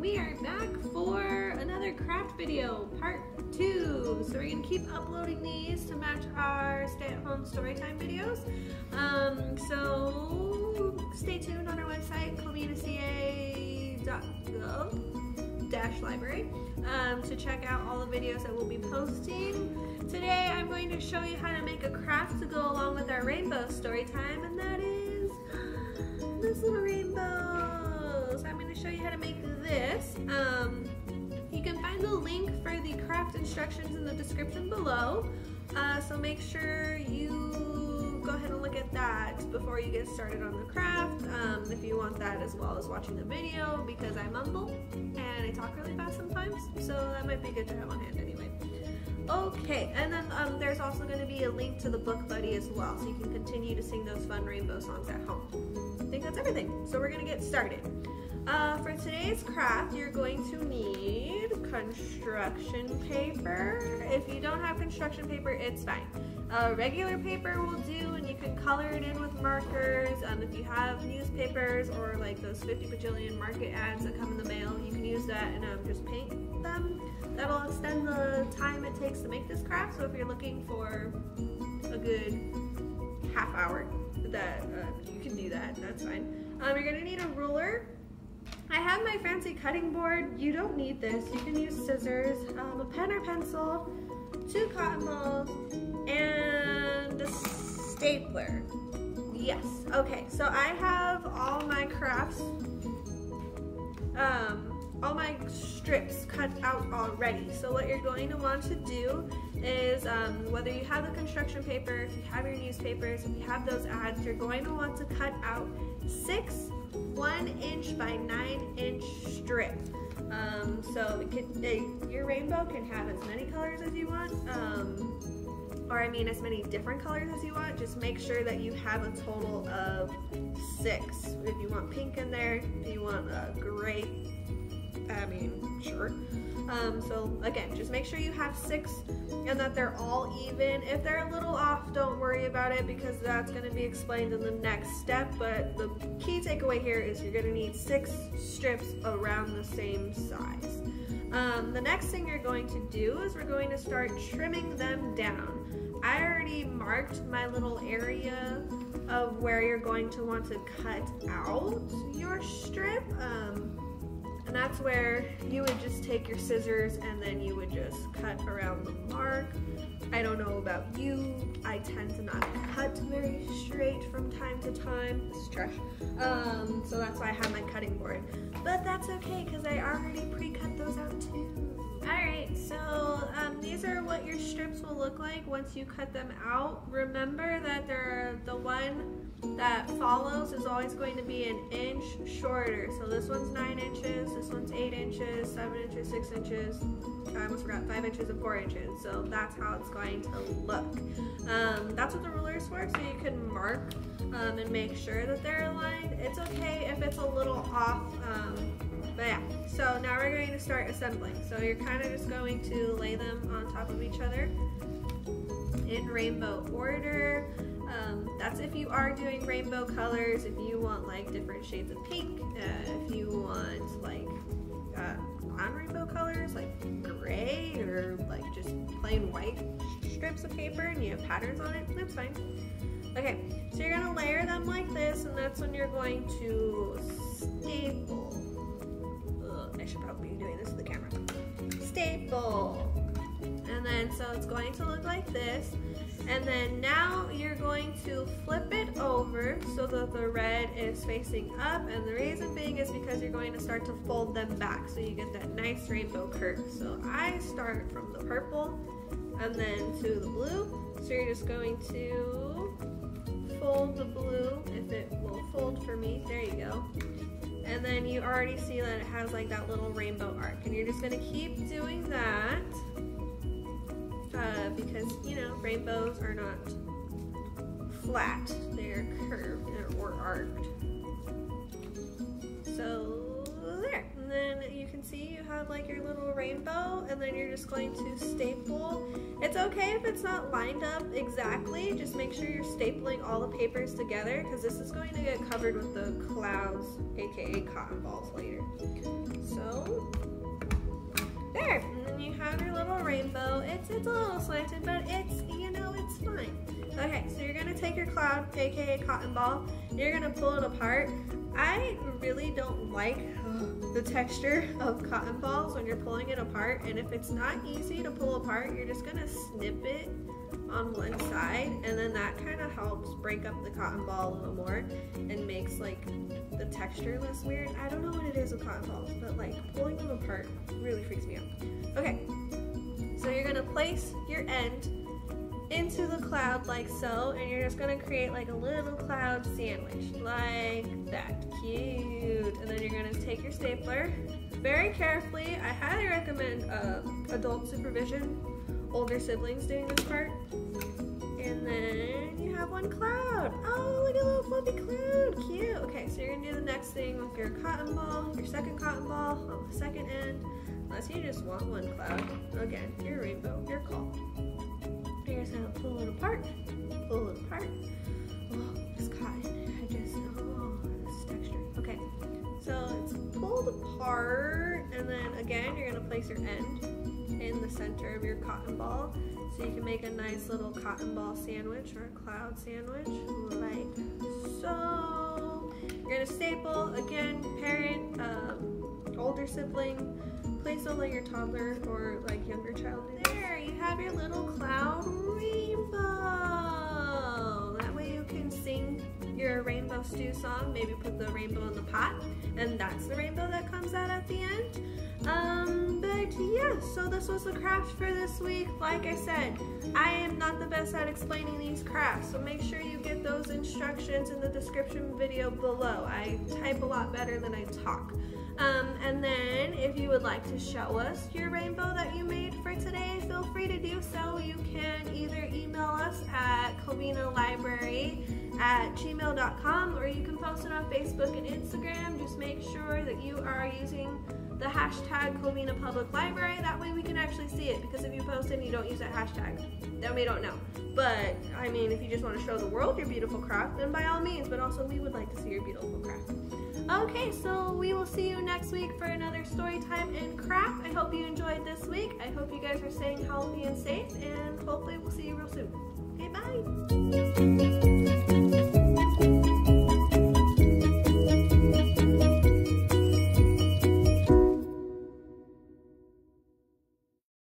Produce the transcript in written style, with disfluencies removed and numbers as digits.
we are back for another craft video, part 2. So we're gonna keep uploading these to match our stay-at-home storytime videos. So stay tuned on our website, comenaca.gov/library, to check out all the videos that we'll be posting. Today I'm going to show you how to make a craft to go along with our rainbow story time, and that is this little rainbow. So I'm going to show you how to make this. You can find the link for the craft instructions in the description below, so make sure you go ahead and look at that before you get started on the craft, if you want that as well as watching the video, because I mumble and I talk really fast sometimes, so that might be good to have on hand anyway. Okay, and then there's also going to be a link to the Book Buddy as well, so you can continue to sing those fun rainbow songs at home. I think that's everything, so we're going to get started. For today's craft, you're going to need construction paper. If you don't have construction paper, it's fine. Regular paper will do, and you can color it in with markers. If you have newspapers or like those 50 bajillion market ads that come in the mail, you can use that and just paint them. That'll extend the time it takes to make this craft, so if you're looking for a good half hour, that you can do that, that's fine. You're going to need a ruler. I have my fancy cutting board. You don't need this. You can use scissors, a pen or pencil, 2 cotton balls, and a stapler. Yes. Okay, so I have all my crafts, all my strips cut out already. So what you're going to want to do is, whether you have the construction paper, if you have your newspapers, if you have those ads, you're going to want to cut out 6 1-inch by 9-inch strips. So your rainbow can have as many colors as you want, or I mean as many different colors as you want. Just make sure that you have a total of 6. If you want pink in there, if you want gray, I mean, sure. So again, just make sure you have 6 and that they're all even. If they're a little off, don't worry about it, because that's going to be explained in the next step. But the key takeaway here is you're going to need 6 strips around the same size. The next thing you're going to do is we're going to start trimming them down. I already marked my little area of where you're going to want to cut out your strip. And that's where you would just take your scissors and then you would just cut around the mark. I don't know about you, I tend to not cut very straight from time to time. This is trash. So that's why I have my cutting board. But that's okay, because I already pre-cut those out too. Alright, so these are what your strips will look like once you cut them out. Remember that the one that follows is always going to be 1 inch shorter. So this one's 9 inches, this one's 8 inches, 7 inches, 6 inches, I almost forgot, 5 inches and 4 inches. So that's how it's going to look. That's what the ruler is for, so you can mark and make sure that they're aligned. It's okay if it's a little off, but yeah. So now we're going to start assembling. So you're kind of just going to lay them on top of each other in rainbow order. That's if you are doing rainbow colors. If you want like different shades of pink, if you want like non-rainbow colors like gray, or like just plain white strips of paper and you have patterns on it, that's fine. Okay, so you're gonna layer them like this, and that's when you're going to staple. I should probably be doing this to the camera. Staple. And then so it's going to look like this. And then now you're going to flip it over so that the red is facing up, and the reason being is because you're going to start to fold them back so you get that nice rainbow curve. So I start from the purple and then to the blue. So you're just going to fold the blue, if it will fold for me, there you go. And then you already see that it has like that little rainbow arc, and you're just going to keep doing that. Because, you know, rainbows are not flat, they're curved or arced. So there, and then you can see you have like your little rainbow, and then you're just going to staple. It's okay if it's not lined up exactly, just make sure you're stapling all the papers together, because this is going to get covered with the clouds, aka cotton balls, later. So there, and then you have your little rainbow. It's a little slanted, but it's, you know, it's fine. Okay, so you're gonna take your cloud, aka cotton ball, and you're gonna pull it apart. I really don't like the texture of cotton balls when you're pulling it apart, and if it's not easy to pull apart, you're just gonna snip it on one side, and then that kind of helps break up the cotton ball a little more and makes like the texture less weird. I don't know what it is with cotton balls, but like pulling them apart really freaks me out. Okay, so you're gonna place your end into the cloud like so, and you're just gonna create like a little cloud sandwich like that. Cute. And then you're gonna take your stapler very carefully. I highly recommend adult supervision, older siblings doing this part. And then you have one cloud. Oh, look at a little fluffy cloud. Cute. Okay, so you're gonna do the next thing with your cotton ball, your second cotton ball on the second end. Unless you just want one cloud. Again, your rainbow, your call. You're just gonna pull it apart, pull it apart. Oh, this cotton, this texture. Okay, so it's pulled apart, and then again, you're gonna place your end in the center of your cotton ball, so you can make a nice little cotton ball sandwich or a cloud sandwich, like so. You're gonna staple, again, parent, older sibling, please don't let your toddler or like younger child do this. There, you have your little cloud rainbow. That way you can sing your rainbow stew song, maybe put the rainbow in the pot, and that's the rainbow that comes out at the end. But yeah, so this was the craft for this week. Like I said, I am not the best at explaining these crafts, so make sure you get those instructions in the description video below. I type a lot better than I talk. And then if you would like to show us your rainbow that you made for today, feel free to do so. You can either email us at covinalibrary@gmail.com, or you can post it on Facebook and Instagram. Just make sure that you are using the hashtag Covina Public Library. That way we can actually see it, because if you post it and you don't use that hashtag, then we don't know. But I mean, if you just want to show the world your beautiful craft, then by all means, but also we would like to see your beautiful craft. Okay, so we will see you next week for another story time and craft. I hope you enjoyed this week. I hope you guys are staying healthy and safe, and hopefully we'll see you real soon. Okay, bye.